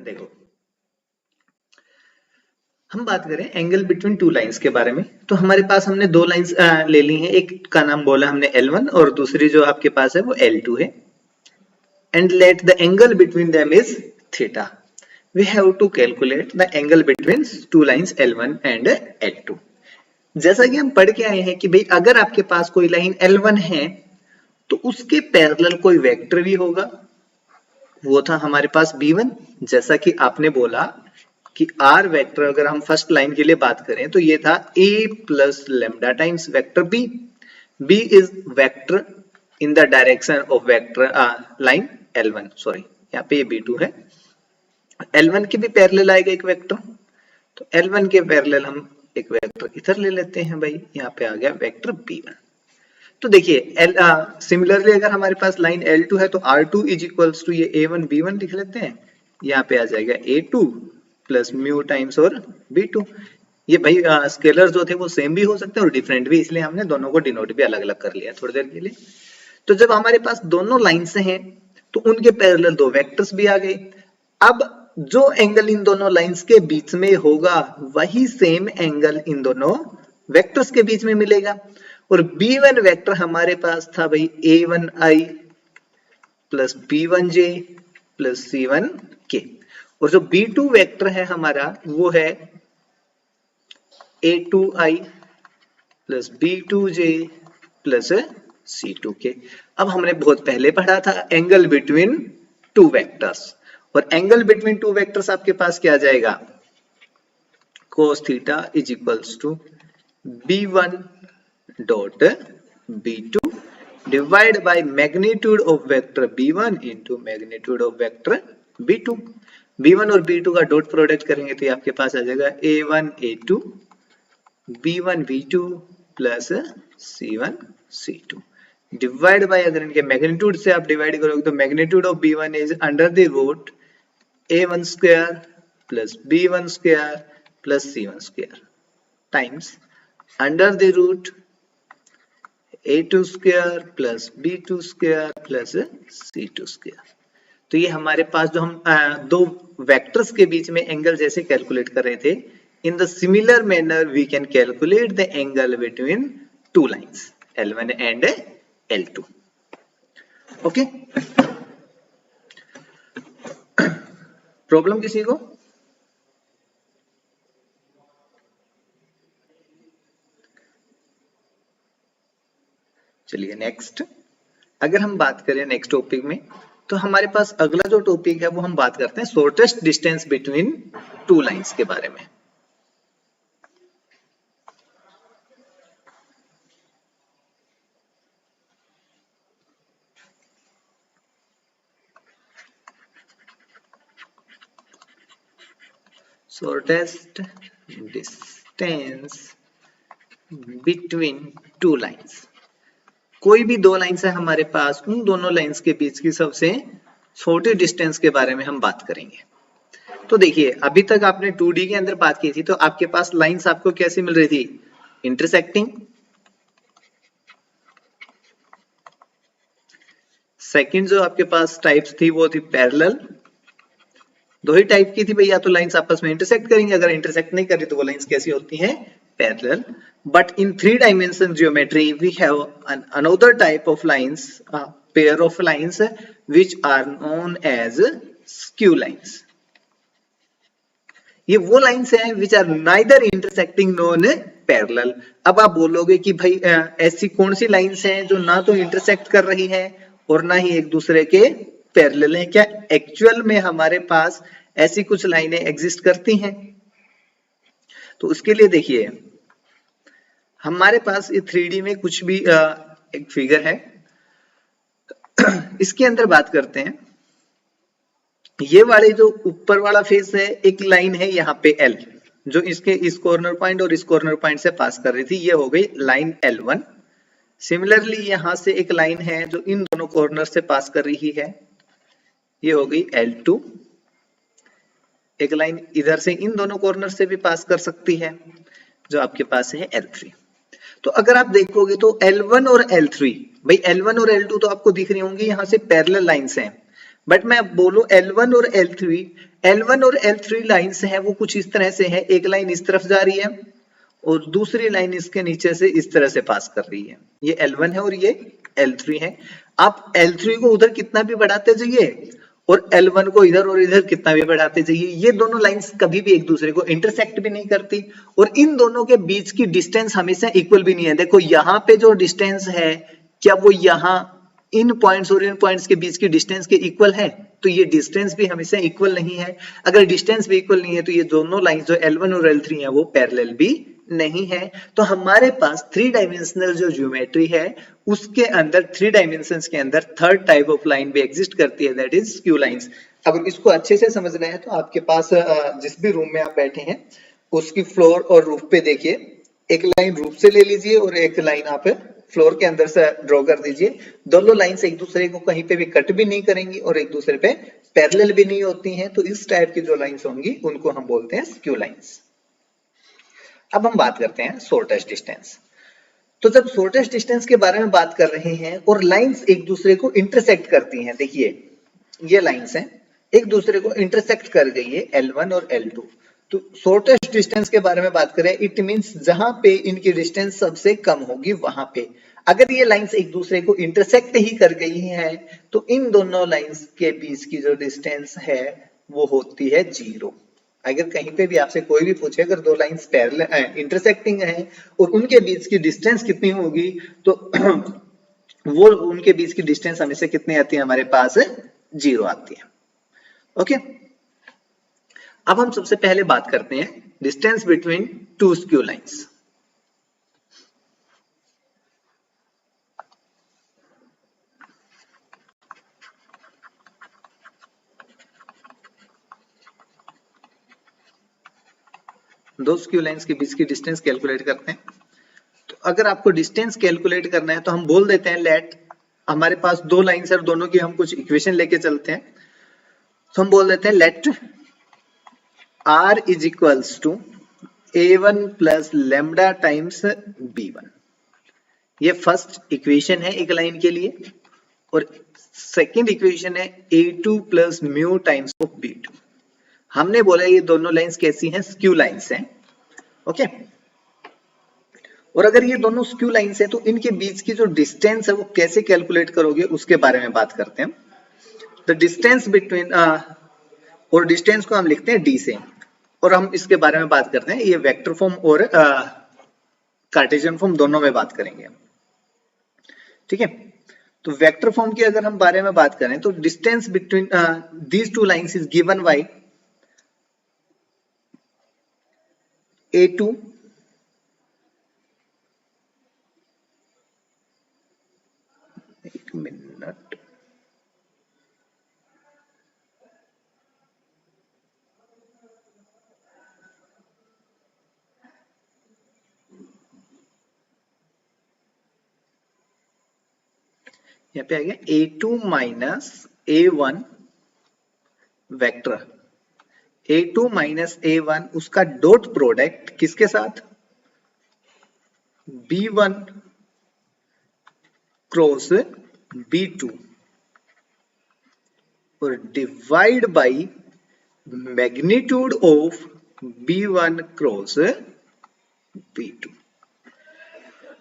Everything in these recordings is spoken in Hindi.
देखो हम बात करें एंगल बिटवीन टू लाइंस के बारे में, तो हमारे पास हमने दो लाइंस ले ली हैं। एक का नाम बोला हमने L1 और दूसरी जो आपके पास है वो L2 है। And let the angle between them is theta. We have to calculate the angle between two lines L1 and L2। जैसा कि हम पढ़ के आए हैं कि भाई अगर आपके पास कोई लाइन L1 है तो उसके पैरेलल कोई वेक्टर भी होगा, वो था हमारे पास B1। जैसा कि आपने बोला कि R वेक्टर अगर हम फर्स्ट लाइन के लिए बात करें तो ये था A plus lambda times vector B। B is vector in the direction of vector line L1, sorry यहाँ पे ये B2 है। L1 के भी पैरेलल आएगा एक वेक्टर, तो L1 के पैरेलल हम एक वेक्टर इधर ले लेते हैं भाई, यहाँ पे आ गया वेक्टर B1। तो देखिए सिमिलरली अगर हमारे पास लाइन L2 है तो R2 इज इक्वल्स टू ये A1 B1 लिख लेते हैं, यहाँ पे आ जाएगा A2 प्लस म्यू टाइम्स और B2। ये भाई स्केलर जो थे वो सेम भी हो सकते हैं और डिफरेंट भी, इसलिए हमने दोनों को डिनोट भी अलग अलग कर लिया थोड़ी देर के लिए। तो जब हमारे पास दोनों लाइन्स हैं तो उनके पैरेलल दो वेक्टर्स भी आ गए। अब जो एंगल इन दोनों लाइंस के बीच में होगा वही सेम एंगल इन दोनों वेक्टर्स के बीच में मिलेगा। और B1 वेक्टर हमारे पास था भाई A1I plus B1J plus C1K, और जो B2 वेक्टर है हमारा वो है A2I plus B2J plus C2K। अब हमने बहुत पहले पढ़ा था एंगल बिटवीन टू वेक्टर्स, और एंगल बिटवीन टू वेक्टर्स आपके पास क्या आ जाएगा, cos theta is equals to B1 dot B2 divide by magnitude of vector B1 into magnitude of vector B2। B1 और B2 का डॉट प्रोडक्ट करेंगे तो ये आपके पास आ जाएगा A1 A2 B1 B2 plus C1 C2 divide by, अगर इनके मैग्नीट्यूड से आप डिवाइड करोगे तो magnitude of B1 is under the root A1 square plus B1 square plus C1 square times under the root A2 square plus B2 square plus C2 square. तो ये हमारे पास जो हम दो वेक्टर्स के बीच में एंगल जैसे कैलकुलेट कर रहे थे, in the similar manner we can calculate the angle between two lines L1 and L2। Okay, problem किसी को? चलिए नेक्स्ट, अगर हम बात करें नेक्स्ट टॉपिक में तो हमारे पास अगला जो टॉपिक है वो हम बात करते हैं shortest distance between two lines के बारे में। Shortest distance between two lines, कोई भी दो लाइंस है हमारे पास, उन दोनों लाइंस के बीच की सबसे छोटी डिस्टेंस के बारे में हम बात करेंगे। तो देखिए अभी तक आपने 2D के अंदर बात की थी तो आपके पास लाइंस आपको कैसी मिल रही थी, इंटरसेक्टिंग। सेकंड जो आपके पास टाइप्स थी वो थी पैरेलल। दो ही टाइप की थी भाई, या तो लाइंस आपस में इंटरसेक्ट करेंगे, अगर इंटरसेक्ट नहीं कर रही तो वो लाइंस कैसी होती हैं, parallel. But in three-dimensional geometry, we have another type of lines, a pair of lines, which are known as skew lines. ये वो लाइंस हैं which are neither intersecting nor parallel। अब आप बोलोगे कि भाई ऐसी कौन सी लाइंस हैं जो ना तो इंटरसेक्ट कर रही हैं और ना ही एक दूसरे के पैरेलल हैं? क्या एक्चुअल में हमारे पास ऐसी कुछ लाइनें एग्जिस्ट करती हैं? तो उसके लिए देखिए हमारे पास ये 3D में कुछ भी एक फिगर है, इसके अंदर बात करते हैं। ये वाले जो ऊपर वाला फेस है, एक लाइन है यहाँ पे L, जो इसके इस कॉर्नर पॉइंट और इस कॉर्नर पॉइंट से पास कर रही थी, ये हो गई लाइन L1। सिमिलरली यहाँ से एक लाइन है जो इन दोनों कॉर्नर से पास कर रही है, ये हो गई L2। एक लाइन इधर से इन दोनों कॉर्नर से भी पास कर सकती है जो आपके पास है L3। तो अगर आप देखोगे तो L1 और L3, भाई L1 और L2 तो आपको दिख रही होंगी यहाँ से पैरेलल लाइंस हैं, बट मैं बोलूं L1 और L3 लाइंस हैं वो कुछ इस तरह से है, एक लाइन इस तरफ जा रही है और दूसरी लाइन इसके नीचे से इस तरह से पास कर रही है। ये L1 है और ये L3 है। आप L3 को उधर कितना भी बढ़ाते जाइए और L1 को इधर और इधर कितना भी बढ़ाते जाइए, ये दोनों लाइंस कभी भी एक दूसरे को इंटरसेक्ट भी नहीं करती और इन दोनों के बीच की डिस्टेंस हमेशा इक्वल भी नहीं है। देखो यहाँ पे जो डिस्टेंस है क्या वो यहाँ इन पॉइंट्स और इन पॉइंट्स के बीच की डिस्टेंस के इक्वल है? तो ये डिस्टेंस भी हमेशा इक्वल नहीं है। अगर डिस्टेंस भी इक्वल नहीं है तो ये दोनों लाइंस जो L1 और L3 है वो पैरेलल भी नहीं है। तो हमारे पास 3 डायमेंशनल जो ज्योमेट्री है उसके अंदर 3 डायमेंशंस के अंदर थर्ड टाइप ऑफ लाइन भी एग्जिस्ट करती है, दैट इज स्क्यू लाइंस। अगर इसको अच्छे से समझना है तो आपके पास जिस भी रूम में आप बैठे हैं उसकी फ्लोर और रूफ पे देखिए, एक लाइन रूफ से ले लीजिए और एक लाइन आप फ्लोर के अंदर से ड्रॉ कर दीजिए। दोनों लाइंस एक दूसरे को कहीं पे भी कट भी नहीं करेंगी और एक दूसरे पे पैरेलल भी नहीं होती हैं, तो इस टाइप की जो लाइंस होंगी उनको हम बोलते हैं स्क्यू लाइंस। अब हम बात करते हैं शॉर्टेस्ट डिस्टेंस। तो जब शॉर्टेस्ट डिस्टेंस के बारे में बात कर रहे हैं और लाइंस एक दूसरे को इंटरसेक्ट करती हैं, देखिए ये लाइंस हैं एक दूसरे को इंटरसेक्ट कर गई है L1 और L2, तो शॉर्टेस्ट डिस्टेंस के बारे में बात करें इट मींस जहां पे इनकी डिस्टेंस सबसे कम होगी वहां पे। अगर ये लाइंस एक दूसरे को इंटरसेक्ट ही कर गई हैं तो इन दोनों लाइंस के बीच की जो डिस्टेंस है वो होती है 0। अगर कहीं पे भी आपसे कोई भी पूछे अगर दो लाइंस पैरेलल इंटरसेक्टिंग हैं और उनके बीच की डिस्टेंस कितनी होगी तो वो उनके बीच की डिस्टेंस हमेशा कितनी आती है हमारे पास 0 आती है। ओके, अब हम सबसे पहले बात करते हैं distance between two skew lines. दो स्क्यू लाइंस के बीच की डिस्टेंस कैलकुलेट करते हैं। तो अगर आपको डिस्टेंस कैलकुलेट करना है तो हम बोल देते हैं लेट, हमारे पास दो लाइंस है और दोनों की हम कुछ इक्वेशन लेके चलते हैं। तो हम बोल देते हैं let R is equals to A1 plus lambda times B1। ये फर्स्ट इक्वेशन है एक लाइन के लिए और सेकंड इक्वेशन है A2 plus mu times of B2। हमने बोला ये दोनों लाइंस कैसी हैं, स्क्यू लाइंस हैं। ओके, और अगर ये दोनों स्क्यू लाइंस है तो इनके बीच की जो डिस्टेंस है वो कैसे कैलकुलेट करोगे उसके बारे में बात करते हैं। द डिस्टेंस बिटवीन और डिस्टेंस को हम लिखते हैं d से और हम इसके बारे में बात करते हैं, ये वेक्टर फॉर्म और कार्टेशियन फॉर्म दोनों में बात करेंगे। ठीक है, तो वेक्टर फॉर्म की अगर हम बारे में बात करें तो distance between these two lines is given by A2 एक मिनट, यहाँ पे आ गया A2 minus A1 vector, A2 minus A1 उसका डॉट प्रोडक्ट किसके साथ, B1 क्रॉस B2 और divide by magnitude of B1 cross B2।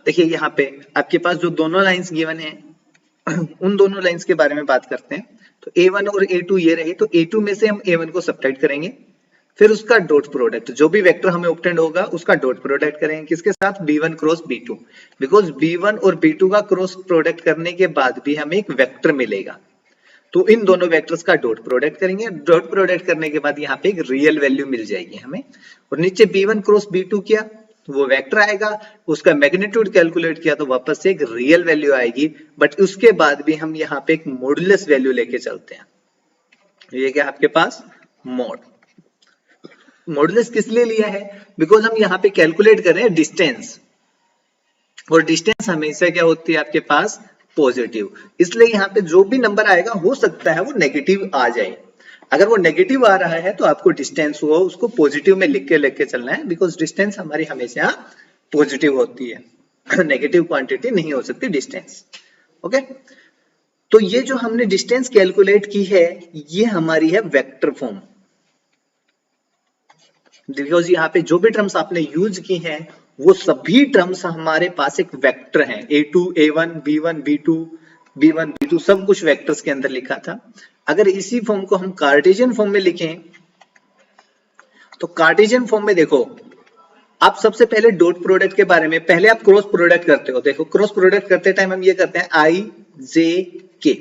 देखिए यहाँ पे आपके पास जो दोनों लाइंस गिवन है उन दोनों लाइंस के बारे में बात करते हैं। तो A1 और A2 ये रहे, तो A2 में से हम A1 को सब्ट्रैक्ट करेंगे, फिर उसका डॉट प्रोडक्ट जो भी वेक्टर हमें ऑब्टेंड होगा उसका डॉट प्रोडक्ट करेंगे किसके साथ, B1 cross B2, because B1 और B2 का क्रॉस प्रोडक्ट करने के बाद भी हमें एक वेक्टर मिलेगा। तो इन दोनों वेक्टर्स का डॉट प्रोडक्ट करेंगे, डॉट प्रोडक्ट करने के बाद यहाँ पे एक रियल वैल्यू मिल जाएगी हमें, और नीचे B1 क्रॉस B2 किया वो वेक्टर आएगा, उसका मैग्नीट्यूड कैलकुलेट किया तो वापस से एक रियल वैल्यू आएगी। बट उसके बाद भी हम यहाँ पे एक मॉडुलस वैल्यू लेके चलते हैं, ये क्या आपके पास मॉड। मॉडुलस किस लिए लिया है, बिकॉज हम यहाँ पे कैलकुलेट कर रहे हैं डिस्टेंस, और डिस्टेंस हमेशा क्या होती है आपके पास पॉजिटिव, इसलिए यहाँ पे जो भी नंबर आएगा हो सकता है वो नेगेटिव आ जाए। अगर वो नेगेटिव आ रहा है तो आपको डिस्टेंस हो उसको पॉजिटिव में लिख के चलना है, बिकॉज डिस्टेंस हमारी हमेशा पॉजिटिव होती है, नेगेटिव क्वांटिटी नहीं हो सकती डिस्टेंस। ओके, तो ये जो हमने डिस्टेंस कैलकुलेट की है ये हमारी है वेक्टर फॉर्म, बिकॉज यहाँ पे जो भी टर्म्स आपने यूज की हैं वो सभी टर्म्स हमारे पास एक वेक्टर हैं, a2 a1 b1 b2 b1 b2 सब कुछ वेक्टर्स के अंदर लिखा था। अगर इसी फॉर्म को हम कार्टेशियन फॉर्म में लिखें तो कार्टेशियन फॉर्म में देखो आप सबसे पहले डॉट प्रोडक्ट के बारे में, पहले आप क्रॉस प्रोडक्ट करते हो। देखो क्रॉस प्रोडक्ट करते टाइम हम ये करते हैं i j k,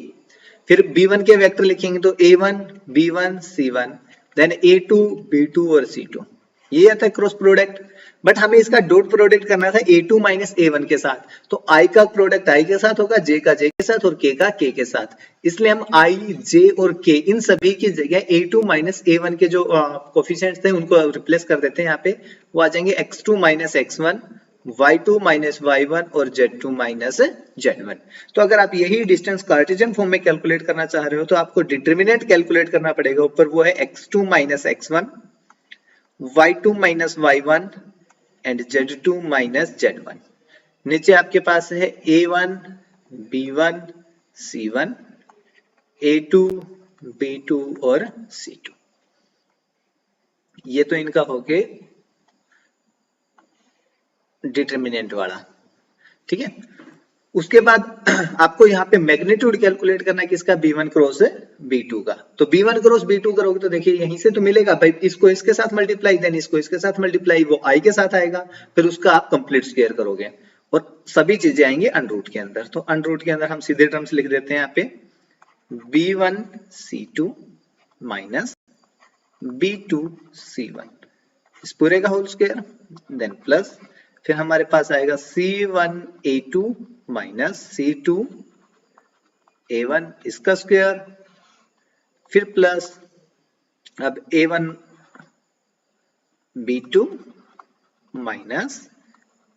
फिर b1 के वेक्टर लिखेंगे तो a1 b1 c1 then a2 b2 और c2, ये आता है क्रॉस प्रोडक्ट। बट हमें इसका डॉट प्रोडक्ट करना था a2 माइनस a1 के साथ, तो i का प्रोडक्ट i के साथ होगा, j का j के साथ और k का k के साथ, इसलिए हम i j और k इन सभी की जगह a2 माइनस a1 के जो कोफिशिएंट्स थे उनको रिप्लेस कर देते हैं। यहाँ पे वो आ जाएंगे x2 minus x1 y2 minus y1 और z2 माइनस z1। तो अगर आप यही डिस्टेंस कार्टेशियन फॉर्म में कैलकुलेट करना चाह रहे हो तो आपको डिटरमिनेंट कैलकुलेट करना पड़ेगा। ऊपर वो है x2 minus x1 y2 minus y1 and z2 minus z1। नीचे आपके पास है a1 b1 c1 a2 b2 और c2, ये तो इनका हो गया डिटरमिनेंट वाला, ठीक है। उसके बाद आपको यहाँ पे मैग्नीट्यूड कैलकुलेट करना है किसका, b1 क्रॉस b2 का। तो b1 क्रॉस b2 करोगे तो देखिए यहीं से तो मिलेगा भाई, इसको इसके साथ मल्टीप्लाई देन इसको इसके साथ मल्टीप्लाई, वो i के साथ आएगा, फिर उसका आप कंप्लीट स्क्वायर करोगे और सभी चीजें आएंगी अनरूट के अंदर। तो अनरूट के अंदर हम सीधे टर्म्स लिख देते हैं यहाँ पे b1 c2 minus b2 c1 इस पूरे का होल स्क्वायर देन प्लस, फिर हमारे पास आएगा c1 a2 minus c2 a1 इसका स्क्वायर, फिर प्लस अब a1 b2 minus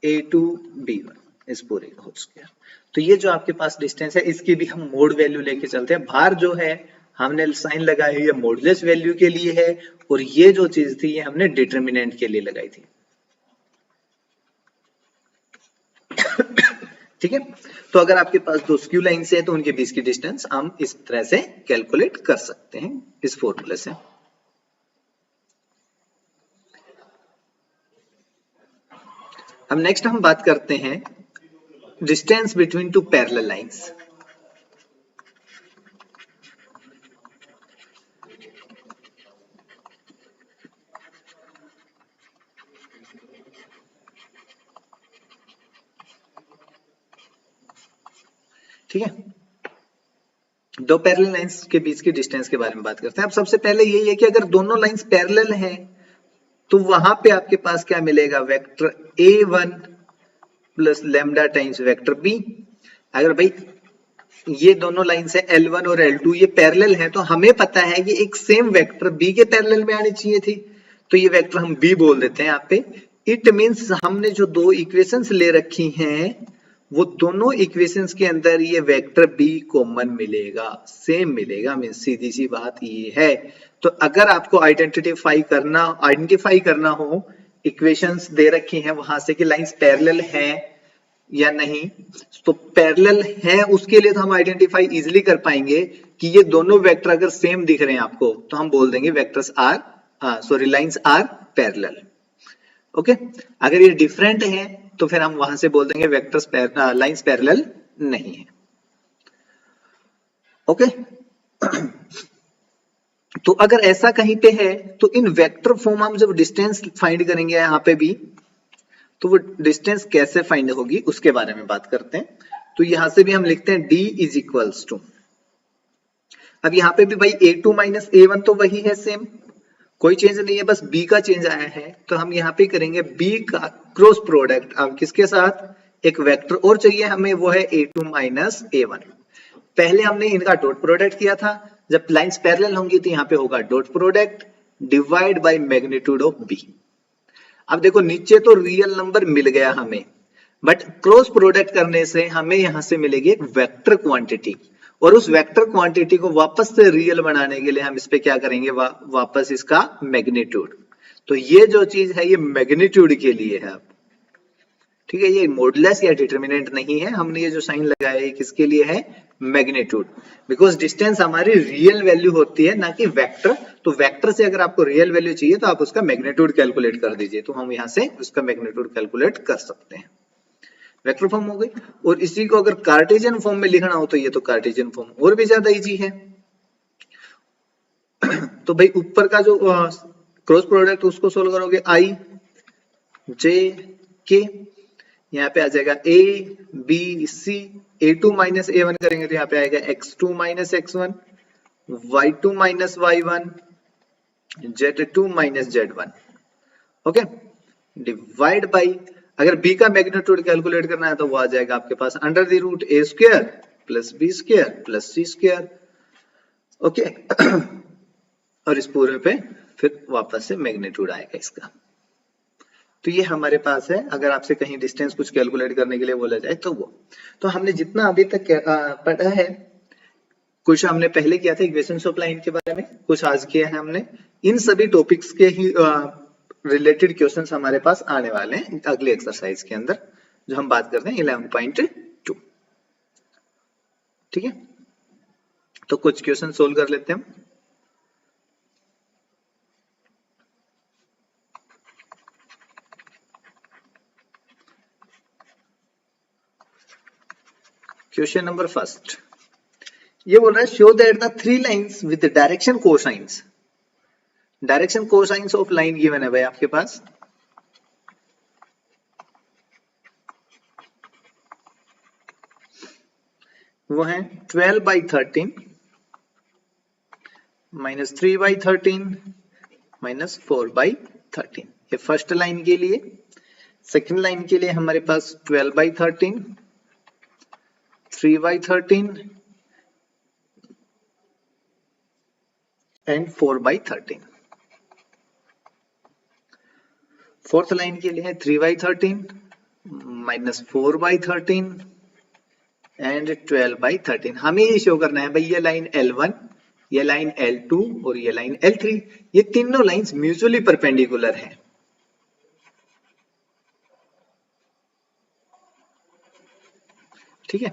a2 b1 इस पूरे का होल स्क्वायर। तो ये जो आपके पास डिस्टेंस है इसकी भी हम मोड वैल्यू लेके चलते हैं। बाहर जो है हमने साइन लगाई है ये मॉडुलस वैल्यू के लिए है और ये जो चीज थी ये हमने डिटरमिनेंट के लिए लगाई थी, ठीक है। तो अगर आपके पास दो स्क्यू लाइंस है तो उनके बीच की डिस्टेंस हम इस तरह से कैलकुलेट कर सकते हैं इस फॉर्मूले से। अब नेक्स्ट हम बात करते हैं distance between two parallel lines. ठीक है, दो पैरेलल लाइंस के बीच की डिस्टेंस के बारे में बात करते हैं। अब सबसे पहले यही है कि अगर दोनों लाइंस पैरेलल हैं तो वहां पे आपके पास क्या मिलेगा, vector a1 plus lambda times vector b। अगर भाई ये दोनों लाइंस है L1 और L2 ये पैरेलल हैं तो हमें पता है कि एक सेम वेक्टर b के पैरेलल में आनी चाहिए थी, तो ये वेक्टर हम b बोल देते हैं यहाँ पे। इट मींस हमने जो दो इक्वेशंस ले रखी हैं वो दोनों इक्वेशंस के अंदर ये वेक्टर b कॉमन मिलेगा, सेम मिलेगा, मींस सीधी सी बात ये है। तो अगर आपको आइडेंटिफाई करना हो इक्वेशंस दे रखी हैं वहां से कि लाइंस पैरेलल हैं या नहीं, तो पैरेलल है उसके लिए तो हम आइडेंटिफाई इजीली कर पाएंगे कि ये दोनों वेक्टर अगर सेम दिख रहे हैं आपको तो हम बोल देंगे vectors are lines are parallel. Okay, अगर ये डिफरेंट है तो फिर हम वहां से बोल देंगे वेक्टर्स लाइंस पैरेलल नहीं है। ओके तो अगर ऐसा कहीं पे है तो इन वेक्टर फॉर्म हम जब डिस्टेंस फाइंड करेंगे यहाँ पे भी तो वो डिस्टेंस कैसे फाइंड होगी उसके बारे में बात करते हैं। तो यहां से भी हम लिखते हैं d इज इक्वल्स टू, अब यहाँ पे भी भाई a2 माइनस a1 तो वही है सेम, कोई चेंज नहीं है, बस b का चेंज आया है। तो हम यहाँ पे करेंगे b का क्रॉस प्रोडक्ट, अब किसके साथ, एक वेक्टर और चाहिए हमें वो है a2 माइनस a1। पहले हमने इनका डॉट प्रोडक्ट किया था, जब लाइंस पैरेलल होंगी तो यहाँ पे होगा dot product divide by magnitude of b। अब देखो नीचे तो रियल नंबर मिल गया हमें, बट क्रॉस प्रोडक्ट करने से हमें यहां से मिलेगी एक वेक्टर क्वांटिटी, और उस वेक्टर क्वांटिटी को वापस से रियल बनाने के लिए हम इस पे क्या करेंगे, वापस इसका मैग्नीट्यूड। तो ये जो चीज है ये मैग्नीट्यूड के लिए है, ठीक है, ये मॉडुलस या डिटरमिनेंट नहीं है। हमने ये जो साइन लगाया है किसके लिए है, मैग्नीट्यूड, बिकॉज डिस्टेंस हमारी रियल वैल्यू होती है ना कि वेक्टर। तो वेक्टर से अगर आपको रियल वैल्यू चाहिए तो आप उसका मैग्नीट्यूड कैलकुलेट कर दीजिए, तो हम यहाँ से उसका मैग्नीट्यूड कैलकुलेट कर सकते हैं। वेक्टर फॉर्म हो गई। और इसी को अगर कार्टेशियन फॉर्म में लिखना हो तो ये तो कार्टेशियन फॉर्म और भी ज्यादा इजी है। तो भाई ऊपर का जो क्रॉस प्रोडक्ट उसको सोल्व करोगे, आई जे के, यहाँ पे आ जाएगा A B C, a2 minus a1 करेंगे तो यहाँ पे आएगा x2 minus x1, y2 minus y1, z2 minus z1। Okay, divide by, अगर b का मैग्नीट्यूड कैलकुलेट करना है तो वो आ जाएगा आपके पास under the root a square plus b square plus c square. Okay, और इस पूरे पे फिर वापस से मैग्नीट्यूड आएगा इसका। तो ये हमारे पास है, अगर आपसे कहीं डिस्टेंस कुछ कैलकुलेट करने के लिए बोला जाए तो वो। तो हमने जितना अभी तक पढ़ा है, कुछ हमने पहले किया था इक्वेशंस ऑफ लाइन के बारे में, कुछ आज किया है हमने। इन सभी टॉपिक्स के ही रिलेटेड क्वेश्चंस हमारे पास आने वाले हैं अगले एक्सरसाइज के अंदर, जो हम बात करते हैं 11.2। ठीक है, तो कुछ क्वेश्चन सोल्व कर लेते हैं हम। क्वेश्चन नंबर फर्स्ट, ये बोल रहा है show that the three lines with direction cosines, direction cosines of line given है भाई आपके पास। वो है 12/13 माइनस 3/13 माइनस 4/13। ये फर्स्ट लाइन के लिए। सेकंड लाइन के लिए हमारे पास 12/13, 3/13 एंड 4/13। फोर्थ लाइन के लिए है 3/13 माइनस 4/13 एंड 12/13। हमें ये शो करना है भाई ये लाइन L1, ये लाइन L2 और ये लाइन L3, ये तीनों लाइंस म्यूचुअली परपेंडिकुलर हैं। ठीक है,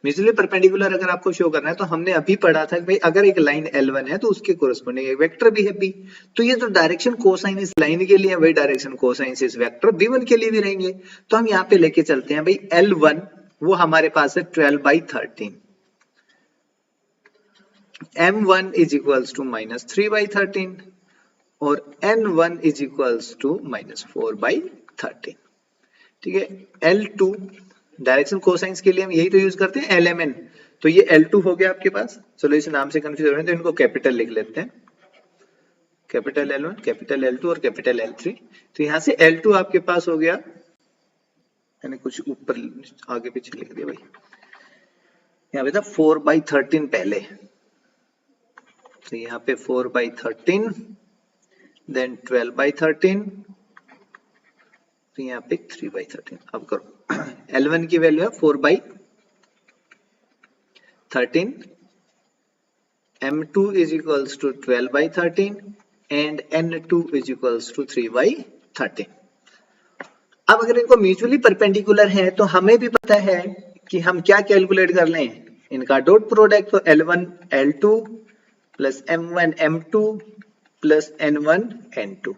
म्यूचुअली परपेंडिकुलर अगर आपको शो करना है तो हमने अभी पढ़ा था कि भाई अगर एक लाइन L1 है तो उसके कोरस्पोंडिंग एक वेक्टर भी है B, तो ये जो डायरेक्शन कोसाइन इस लाइन के लिए है वही डायरेक्शन कोसाइन इस वेक्टर B1 के लिए भी रहेंगे। तो हम यहाँ पे लेके चलते हैं भाई L1, वो हमारे पास है 12/13, M1 is equals to minus 3/13 और N1 is equals to minus 4/13। ठीक है, L2 डायरेक्शन कोसाइंस के लिए हम यही तो यूज करते हैं LMN। तो ये L2 हो गया आपके पास। चलो इस नाम से कंफ्यूज हो रहे हैं तो इनको कैपिटल लिख लेते हैं, कैपिटल L1, कैपिटल L2 और कैपिटल L3। तो यहां से L2 आपके पास हो गया, मैंने कुछ ऊपर आगे पीछे लिख दिया भाई, यहाँ पे था 4/13 पहले, तो यहाँ पे 4/13 देन 12/13, तो यहाँ पे 3/13। अब करो, L1 की वैल्यू है 4/13, M2 is equals to 12/13 and N2 is equals to 3/13। अब अगर इनको म्यूचुअली परपेंडिकुलर है तो हमें भी पता है कि हम क्या कैलकुलेट कर लें, इनका डॉट प्रोडक्ट। तो L1 L2 plus M1 M2 plus N1 N2,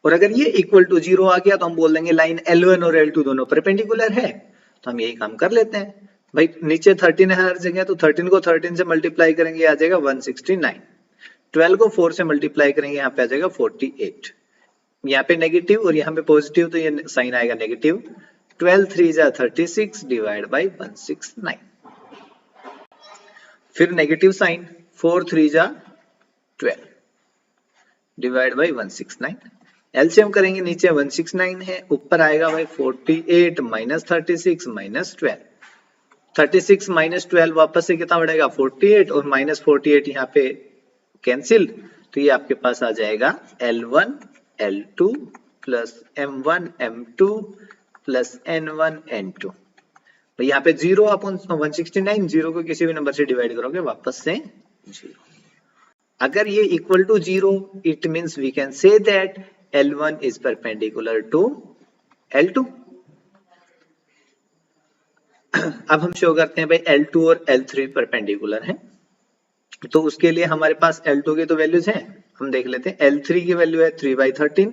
और अगर ये इक्वल टू 0 आ गया तो हम बोल देंगे लाइन L1 और L2 दोनों परपेंडिकुलर है। तो हम यही काम कर लेते हैं भाई, नीचे 13 है हर जगह, तो 13 को 13 से मल्टीप्लाई करेंगे आ जाएगा 169, 12 को 4 से मल्टीप्लाई करेंगे यहाँ पे आ जाएगा 48, यहाँ पे नेगेटिव और यहाँ पे पॉजिटिव तो ये साइन आएगा नेगेटिव। 12 3 जा 36 डिवाइड बाई 169, फिर नेगेटिव साइन 4 3 जा 12 डिवाइड बाई 169। एलसीएम करेंगे, नीचे 169 है, ऊपर आएगा भाई 48 माइनस 36 माइनस 12, 36 माइनस 12 वापस से कितना बढ़ेगा 48 और माइनस 48 यहाँ पे कैंसिल, तो ये आपके पास आ जाएगा L1 L2 plus M1 M2 plus N1 N2। तो यहाँ पे 0 अपॉन 169, 0 को किसी भी नंबर से डिवाइड करोगे वापस से 0। अगर ये equal to 0, it means we can say that L1 is perpendicular to L2। अब हम शो करते हैं भाई L2 और L3 परपेंडिकुलर हैं, तो उसके लिए हमारे पास L2 की तो वैल्यूज हैं, हम देख लेते हैं। L3 की वैल्यू है 3/13,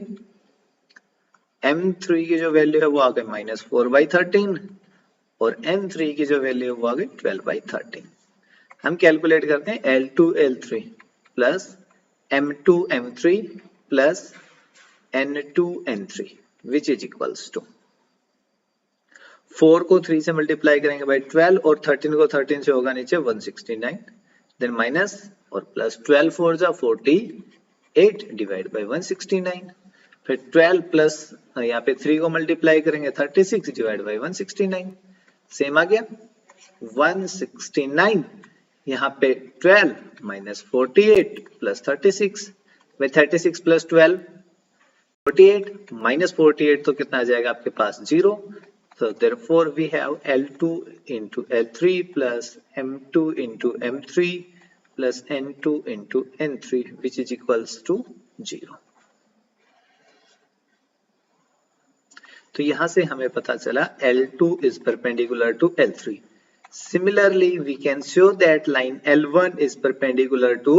M3 की जो वैल्यू है वो आ गई -4/13 और N3 की जो वैल्यू है वो आ गई 12/13। हम कैलकुलेट करते हैं L2 L3 plus M2 M3 plus N2 N3 which is equals to 4 को 3 से मल्टीप्लाई करेंगे बाई 12 और 13 को 13 से होगा नीचे 169, देन माइनस और प्लस 12 4 जा 48 डिवाइड बाई 169, फिर 12 प्लस यहाँ पे 3 को मल्टीप्लाई करेंगे 36 डिवाइड बाई 169, सेम आ गया 169, यहाँ पे 12 minus 48 plus 36, by 36 plus 12 48 minus 48 तो कितना आ जाएगा आपके पास 0। So therefore we have L2 into L3 plus M2 into M3 plus N2 into N3 which is equals to 0। तो यहां से हमें पता चला L2 is perpendicular to L3। Similarly we can show that line L1 is perpendicular to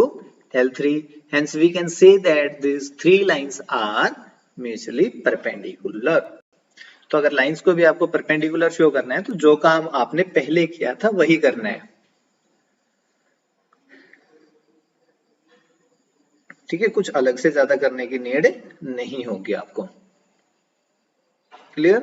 L3, hence we can say that these three lines are mutually perpendicular। तो अगर लाइंस को भी आपको परपेंडिकुलर शो करना है तो जो काम आपने पहले किया था वही करना है, ठीक है, कुछ अलग से ज्यादा करने की नीड नहीं होगी आपको। क्लियर?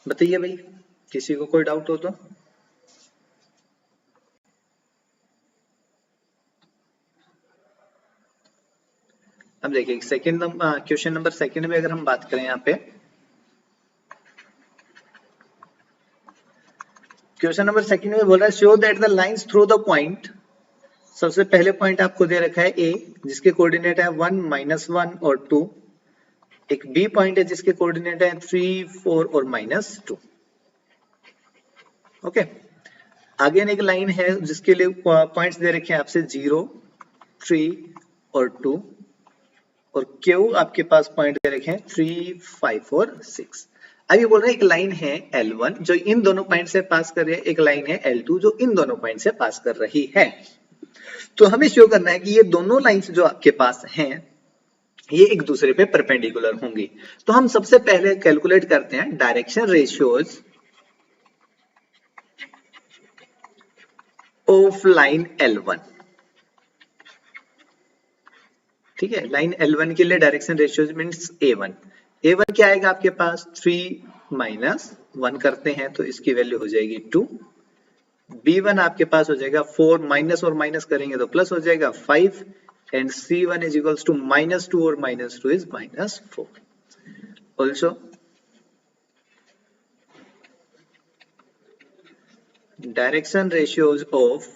बताइए भाई, किसी को कोई डाउट हो तो। अब देखिए सेकंड क्वेश्चन नंबर सेकंड में अगर हम बात करें, यहाँ पे क्वेश्चन नंबर सेकंड में बोल रहा है show that the lines through the point. सबसे पहले पॉइंट आपको दे रखा है ए जिसके कोऑर्डिनेट है 1 -1 और 2, एक बी पॉइंट है जिसके कोऑर्डिनेट है 3 4 और -2। ओके, आगे एक लाइन है जिसके लिए पॉइंट्स दे रखे हैं आपसे 0 3 और 2, और क्यू आपके पास पॉइंट दे रखे हैं 3 5 और 6। अब ये बोल रहे हैं एक लाइन है L1 जो इन दोनों पॉइंट से पास कर रही है, एक लाइन है L2 जो इन दोनों पॉइंट से पास कर रही है। तो हमें शो करना है कि ये दोनों लाइंस जो आपके पास हैं ये एक दूसरे पे परपेंडिकुलर होंगी। तो हम सबसे पहले कैलकुलेट करते हैं direction ratios of line L1। ठीक है, लाइन L1 के लिए डायरेक्शन रेशियोज मींस A1 क्या आएगा आपके पास 3 - 1 करते हैं तो इसकी वैल्यू हो जाएगी 2। B1 आपके पास हो जाएगा 4 माइनस और माइनस करेंगे तो प्लस हो जाएगा 5 and C1 is equals to -2 और -2 is -4। Also direction ratios of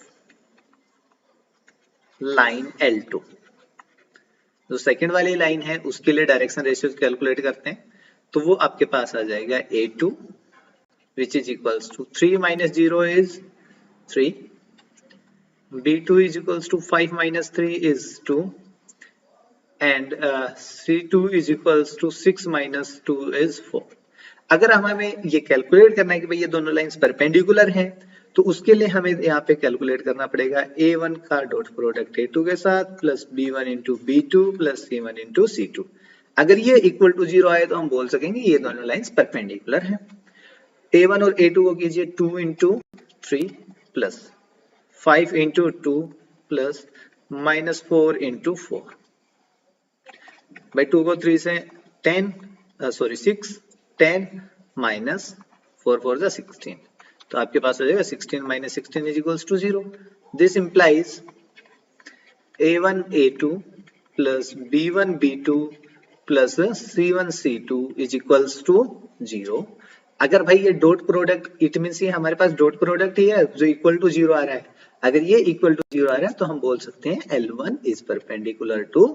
line L2, जो सेकंड वाली लाइन है उसके लिए डायरेक्शन रेशियोज कैलकुलेट करते हैं तो वो आपके पास आ जाएगा A2 which is equals to 3 - 0 is 3, B2 is equals to 5 - 3 is 2 and C2 is equals to 6 - 2 is 4। अगर हमें ये कैलकुलेट करना है कि भाई ये दोनों लाइंस परपेंडिकुलर हैं तो उसके लिए हमें यहाँ पे कैलकुलेट करना पड़ेगा A1 का डॉट प्रोडक्ट A2 के साथ plus B1 into B2 plus C1 into C2। अगर ये इक्वल टू 0 आए तो हम बोल सकेंगे ये दोनों लाइंस परपेंडिकुलर हैं। A1 और A2 को कीजिए 2 into 3 plus 5 into 2 plus -4 into 4, by 2 को 3 से 6 10 माइनस 4 4 जा 16, तो आपके पास हो जाएगा 16 - 16 is equals to 0। This implies A1 A2 plus B1 B2 plus C1 C2 is equals to 0। अगर भाई ये डॉट प्रोडक्ट इट मींस ये हमारे पास डॉट प्रोडक्ट ही है जो इक्वल टू 0 आ रहा है, अगर ये इक्वल टू 0 आ रहा है तो हम बोल सकते हैं L1 is perpendicular to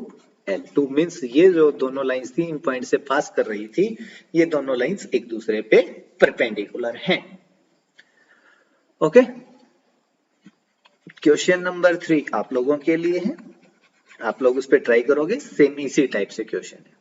L2 means ये जो दोनों लाइंस थी इन पॉइंट से पास कर रही थी ये दोनों लाइंस एक दूसरे पे परपेंडिकुलर हैं। ओके, क्वेश्चन नंबर 3 आप लोगों के लिए है, आप लोग उस पर ट्राई करोगे, सेम इसी टाइप से क्वेश्चन है।